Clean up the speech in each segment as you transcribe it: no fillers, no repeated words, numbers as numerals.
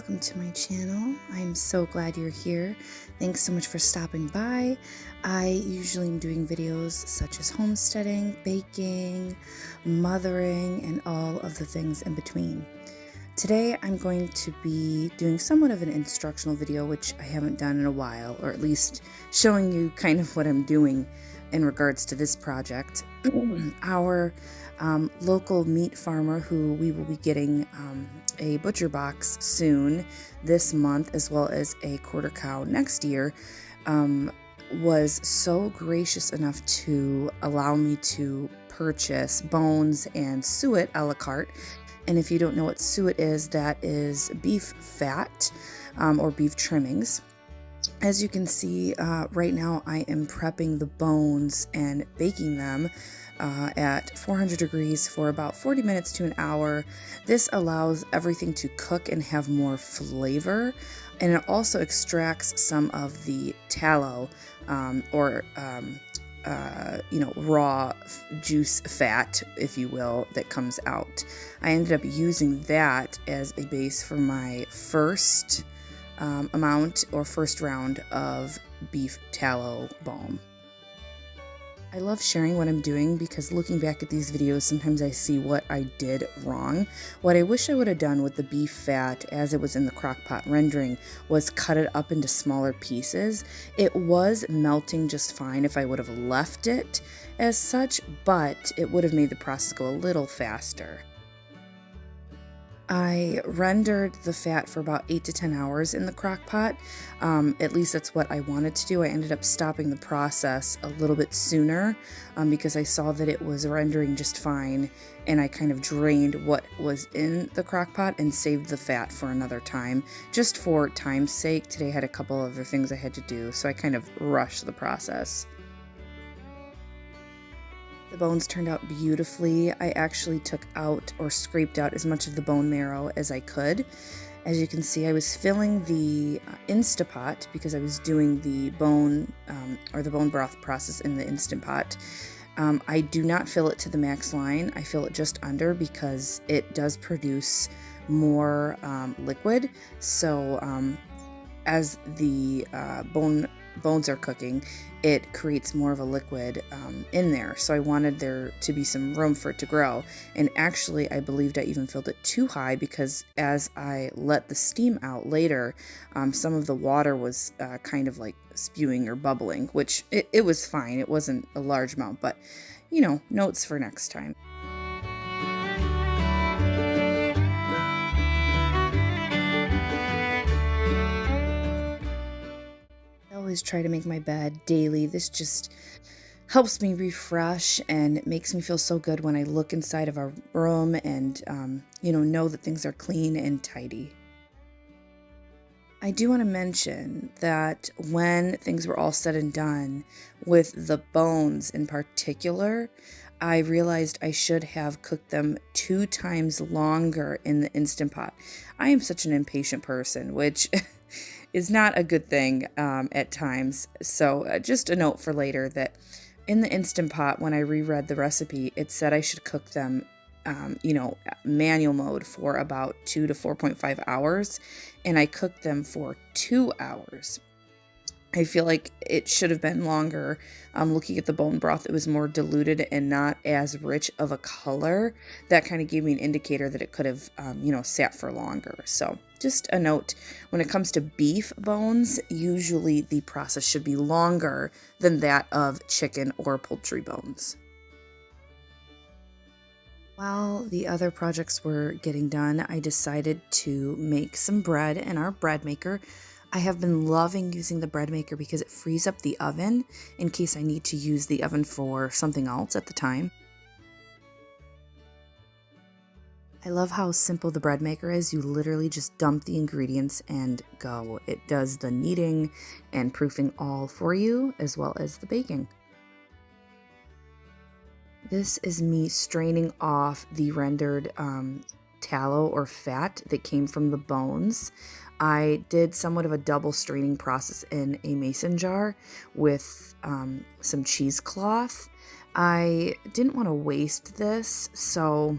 welcome to my channel. I'm so glad you're here. Thanks so much for stopping by. I usually am doing videos such as homesteading, baking, mothering, and all of the things in between. Today I'm going to be doing somewhat of an instructional video, which I haven't done in a while, or at least showing you kind of what I'm doing in regards to this project. Our local meat farmer, who we will be getting a butcher box soon this month, as well as a quarter cow next year, was so gracious enough to allow me to purchase bones and suet a la carte. And if you don't know what suet is, that is beef fat or beef trimmings. As you can see, right now I am prepping the bones and baking them at 400 degrees for about 40 minutes to an hour. This allows everything to cook and have more flavor, and it also extracts some of the tallow raw juice fat, if you will, that comes out. I ended up using that as a base for my first first round of beef tallow balm. I love sharing what I'm doing because looking back at these videos, sometimes I see what I did wrong. What I wish I would have done with the beef fat as it was in the crock pot rendering was cut it up into smaller pieces. It was melting just fine if I would have left it as such, but it would have made the process go a little faster. I rendered the fat for about 8 to 10 hours in the crock pot. At least that's what I wanted to do. I ended up stopping the process a little bit sooner because I saw that it was rendering just fine, and I kind of drained what was in the crock pot and saved the fat for another time, just for time's sake. Today I had a couple other things I had to do, so I kind of rushed the process. The bones turned out beautifully. I actually took out or scraped out as much of the bone marrow as I could. As you can see, I was filling the Instapot because I was doing the bone the bone broth process in the Instant Pot. I do not fill it to the max line. I fill it just under because it does produce more liquid. So as the bones are cooking, it creates more of a liquid in there. So I wanted there to be some room for it to grow. And actually, I believed I even filled it too high because as I let the steam out later, some of the water was kind of like spewing or bubbling, which it was fine. It wasn't a large amount, but you know, notes for next time. I always try to make my bed daily. This just helps me refresh and makes me feel so good when I look inside of a room and, know that things are clean and tidy. I do want to mention that when things were all said and done, with the bones in particular, I realized I should have cooked them 2 times longer in the Instant Pot. I am such an impatient person, which is not a good thing at times. So just a note for later that in the Instant Pot, when I reread the recipe, it said I should cook them, manual mode for about 2 to 4.5 hours, and I cooked them for 2 hours. I feel like it should have been longer. Looking at the bone broth, it was more diluted and not as rich of a color. That kind of gave me an indicator that it could have, sat for longer. So just a note, when it comes to beef bones, usually the process should be longer than that of chicken or poultry bones. While the other projects were getting done, I decided to make some bread in our bread maker. I have been loving using the bread maker because it frees up the oven in case I need to use the oven for something else at the time. I love how simple the bread maker is. You literally just dump the ingredients and go. It does the kneading and proofing all for you, as well as the baking. This is me straining off the rendered tallow or fat that came from the bones. I did somewhat of a double straining process in a mason jar with some cheesecloth. I didn't want to waste this, so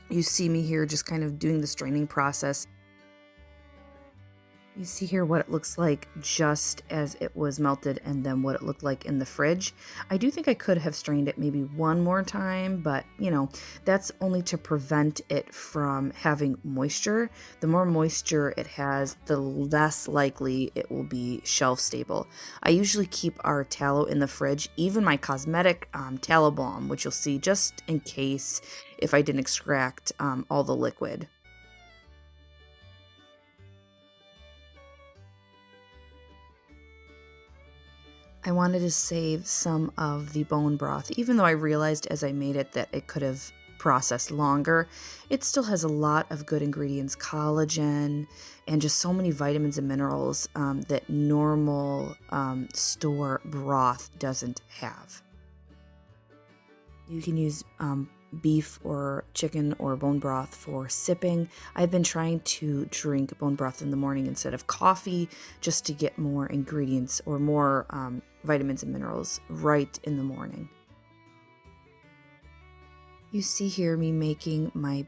you see me here just kind of doing the straining process. You see here what it looks like just as it was melted and then what it looked like in the fridge. I do think I could have strained it maybe one more time, but that's only to prevent it from having moisture. The more moisture it has, the less likely it will be shelf stable. I usually keep our tallow in the fridge, even my cosmetic tallow balm, which you'll see just in case if I didn't extract all the liquid. I wanted to save some of the bone broth, even though I realized as I made it that it could have processed longer. It still has a lot of good ingredients, collagen, and just so many vitamins and minerals that normal store broth doesn't have. You can use beef or chicken or bone broth for sipping. I've been trying to drink bone broth in the morning instead of coffee just to get more ingredients or more vitamins and minerals right in the morning. You see here me making my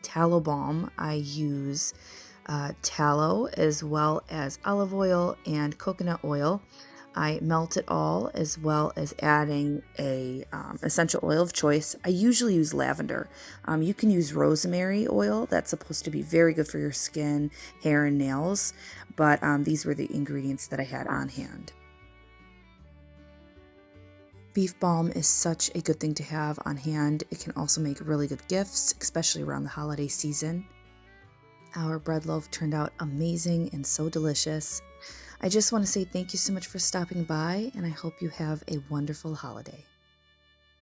tallow balm. I use tallow as well as olive oil and coconut oil. I melt it all as well as adding a essential oil of choice. I usually use lavender. You can use rosemary oil. That's supposed to be very good for your skin, hair, and nails. But these were the ingredients that I had on hand. Beef balm is such a good thing to have on hand. It can also make really good gifts, especially around the holiday season. Our bread loaf turned out amazing and so delicious. I just want to say thank you so much for stopping by, and I hope you have a wonderful holiday.